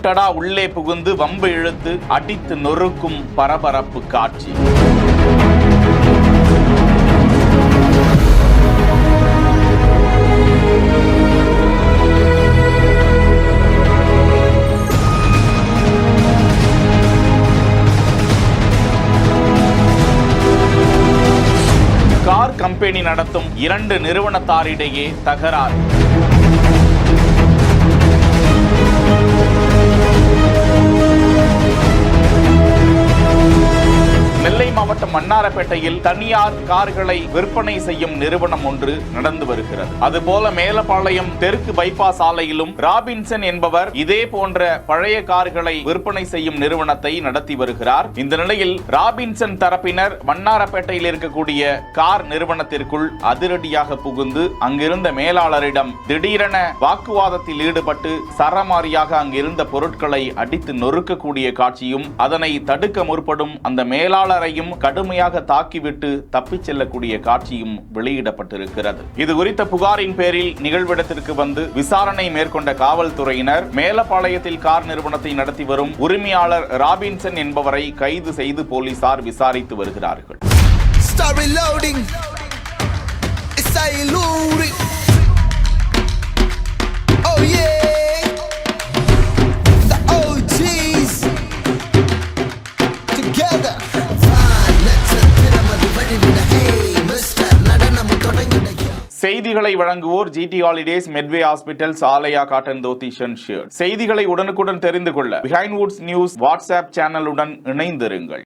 வாண்டடா உள்ளே புகுந்து வம்பு இழுத்து அடித்து நொறுக்கும் பரபரப்பு காட்சி. கார் கம்பெனி நடத்தும் 2 நிறுவனத்தாரிடையே தகராறு. நெல்லை மாவட்டம் மன்னாரப்பேட்டையில் தனியார் கார்களை விற்பனை செய்யும் நிறுவனம் ஒன்று நடந்து வருகிறது. அதுபோல மேலப்பாளையம் தெற்கு பைபாஸ் சாலையிலும் ராபின்சன் என்பவர் இதே போன்ற பழைய கார்களை விற்பனை செய்யும் நிறுவனத்தை நடத்தி வருகிறார். இந்த நிலையில் ராபின்சன் தரப்பினர் மன்னாரப்பேட்டையில் இருக்கக்கூடிய கார் நிறுவனத்திற்குள் அதிரடியாக புகுந்து அங்கிருந்த மேலாளரிடம் திடீரென வாக்குவாதத்தில் ஈடுபட்டு சரமாரியாக அங்கிருந்த பொருட்களை அடித்து நொறுக்கக்கூடிய காட்சியும், அதனை தடுக்க முற்படும் அந்த மேலாளர் கடுமையாக தாக்கிவிட்டு தப்பிச் செல்லக்கூடிய காட்சியும் வெளியிடப்பட்டிருக்கிறது. இது குறித்த புகாரின் பேரில் நிகழ்விடத்திற்கு வந்து விசாரணை மேற்கொண்ட காவல்துறையினர் மேலப்பாளையத்தில் கார் நிறுவனத்தை நடத்தி வரும் உரிமையாளர் ராபின்சன் என்பவரை கைது செய்து போலீசார் விசாரித்து வருகிறார்கள். செய்திகளை வழங்குவோர் GT Holidays, Medway Hospitals, Aalaya cotton dhoti shirt. செய்திகளை உடனுக்குடன் தெரிந்து கொள்ள பிஹைண்ட் வுட்ஸ் நியூஸ் வாட்ஸ்அப் சேனலுடன் இணைந்திருங்கள்.